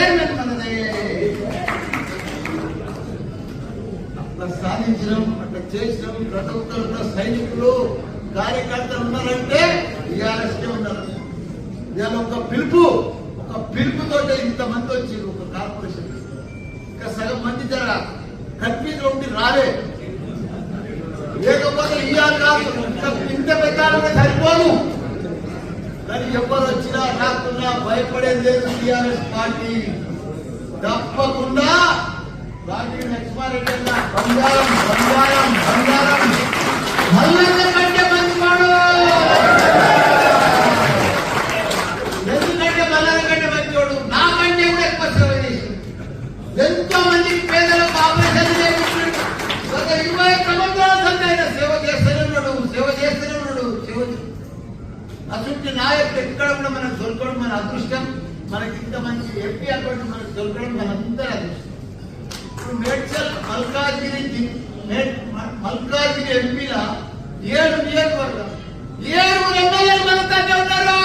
Chairman మనదే. అట్లా సాధించడం, అట్లా చేసినాం. ప్రతి ఒక్కరు సైనికులు కార్యకర్తలు ఉన్నారంటే టీఆర్ఎస్కే ఉన్నారు. ఇవాళ ఒక పిలుపుతో ఇంతమంది వచ్చి ఒక కార్పొరేషన్ ఇంకా సగం మంది జర కన్ఫ్యూజ్ ఉండి రాలే. లేకపోతే ఇవాళ కాదు ఇంత పెట్టాలంటే సరిపోను. కానీ ఎవరు వచ్చినా రాకుండా భయపడేది లేదు. టీఆర్ఎస్ పార్టీ తప్పకుండా రాజీ లక్ష్మారెడ్డి అన్న బంగారం బంగారం బంగారం మల్లన్న కంటే మంచివాడు. ఎందుకంటే మల్లన్న కంటే మంచివాడు నాకంటే కూడా ఎక్కువ సేవ చేసి ఎంతో మందికి పేదలకు ఆపరేషన్ చేయించాడు. గత 20 సంవత్సరాల సంది ఆయన సేవ చేస్తూనే ఉన్నాడు. అటువంటి నాయకుడు ఎక్కడ కూడా మనకు దొరకడం మన అదృష్టం. మనకి ఇంత మంచి ఎంపీ అకౌంట్ మనకు దొరకడం మనందరి అదృష్టం. ఇప్పుడు మేడ్చల్ మల్కాజిగిరి ఎంపీల 7 నియోజకవర్గం 7 ఎమ్మెల్యేలు మనతోనే ఉన్నారు.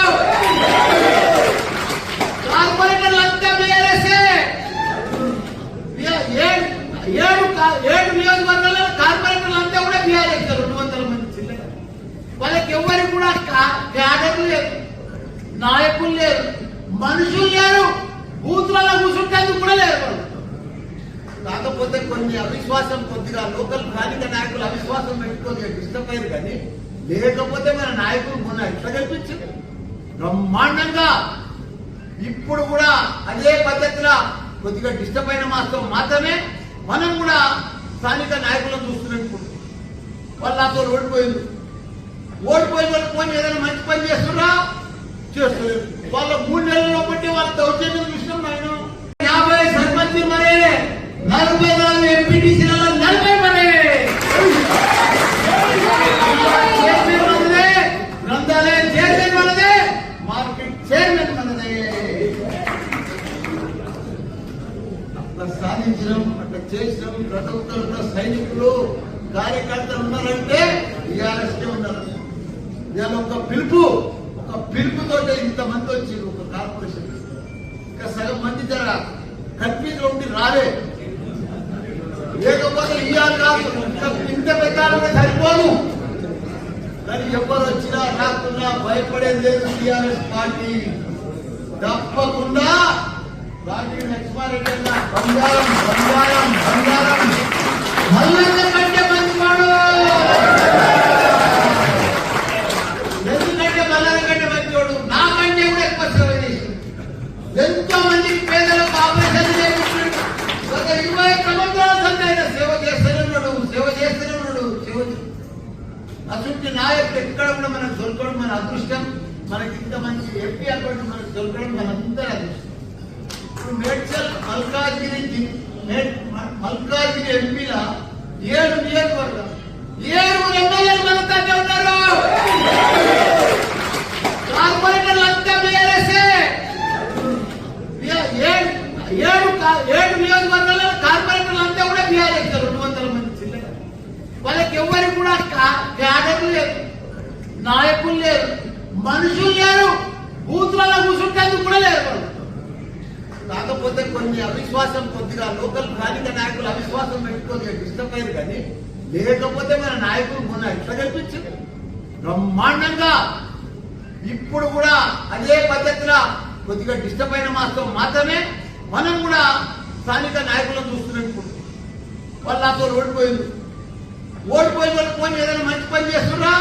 కార్పొరేటర్లు అంతా బీఆర్ఎస్ఏ. 7 నియోజకవర్గాల్లో కార్పొరేటర్లు అంతా కూడా బీఆర్ఎస్. 200 మంది చిల్లర. వాళ్ళకి ఎవరికి కూడా క్యాడర్లు లేరు, నాయకులు లేరు, మనుషులు లేరు, బూతులలో కూర్చుంటేందుకు కూడా లేరు. కాకపోతే కొన్ని అవిశ్వాసం కొద్దిగా లోకల్ స్థానిక నాయకులు అవిశ్వాసం పెట్టుకొని డిస్టర్బ్ అయ్యారు. కానీ లేకపోతే మన నాయకులు మొన్న ఎట్లా కల్పించింది బ్రహ్మాండంగా. ఇప్పుడు కూడా అదే పద్ధతిలో కొద్దిగా డిస్టర్బ్ అయిన మాత్రమే మనం కూడా స్థానిక నాయకులను చూస్తున్నాం. వాళ్ళు నాతో ఓడిపోయింది వాళ్ళు పోయి ఏదైనా మంచి పని చేస్తున్నా చేస్తలేదు. వాళ్ళ 3 నెలల్లో బట్టి వాళ్ళ దౌర్జన్యం చూసినాం. నేను 50 సర్పంచ్ మరే, 44 ఎంపీటీసీలలో 40 మరే. గ్రంథాలయం చైర్మన్ మనదే, మార్కెట్ చైర్మన్ మనదే. అట్లా సాధించడం, అట్లా చేసినాం. ప్రతి ఒక్కరు సైనికులు కార్యకర్తలు ఉన్నారంటే టీఆర్ఎస్కే ఉన్నారు. ఇవాళ ఒక పిలుపుతో ఇంతమంది వచ్చి ఒక కార్పొరేషన్ ఇంకా సగం మంది జర కన్ఫ్యూజ్ ఉండి రాలే. లేకపోతే ఇవాళ కాదు ఇంత పెట్టాలంటే సరిపోను. కానీ ఎవరు వచ్చినా రాకుండా భయపడేది లేదు. టీఆర్ఎస్ పార్టీ తప్పకుండా రాజీ లక్ష్మారెడ్డి అన్న బంగారం బంగారం బంగారం మల్లన్న కంటే మంచివాడు. ఎందుకంటే మల్లన్న కంటే మంచివాడు నాకంటే కూడా ఎక్కువ సేవ చేసి ఎంతో మందికి పేదలకు ఆపరేషన్ చేయించాడు. గత 20 సంవత్సరాల సంది ఆయన సేవ చేస్తూనే ఉన్నాడు. అటువంటి నాయకుడు ఎక్కడ కూడా మనకు దొరకడం మన అదృష్టం. మనకి ఇంత మంచి ఎంపీ అకౌంట్ మనకు దొరకడం మనందరి అదృష్టం. ఇప్పుడు మేడ్చల్ మల్కాజిగిరి ఎంపీల 7 నియోజకవర్గం 7 ఎమ్మెల్యేలు మనతోనే ఉన్నారు. కార్పొరేటర్లు అంతా బీఆర్ఎస్ఏ. 7 నియోజకవర్గాల్లో కార్పొరేటర్లు అంతా కూడా బీఆర్ఎస్. 200 మంది చిల్లర. వాళ్ళకి ఎవరికి కూడా క్యాడర్లు లేరు, నాయకులు లేరు, మనుషులు లేరు, బూతులలో కూర్చుంటేందుకు కూడా లేరు. కాకపోతే కొన్ని అవిశ్వాసం కొద్దిగా లోకల్ స్థానిక నాయకులు అవిశ్వాసం పెట్టుకొని డిస్టర్బ్ అయ్యారు. కానీ లేకపోతే మన నాయకులు మొన్న ఎట్లా కల్పించింది బ్రహ్మాండంగా. ఇప్పుడు కూడా అదే పద్ధతిలో కొద్దిగా డిస్టర్బ్ అయిన మాత్రమే మనం కూడా స్థానిక నాయకులను చూస్తున్నాం. వాళ్ళు నాతో ఓడిపోయింది వాళ్ళు పోయి ఏదైనా మంచి పని చేస్తున్నా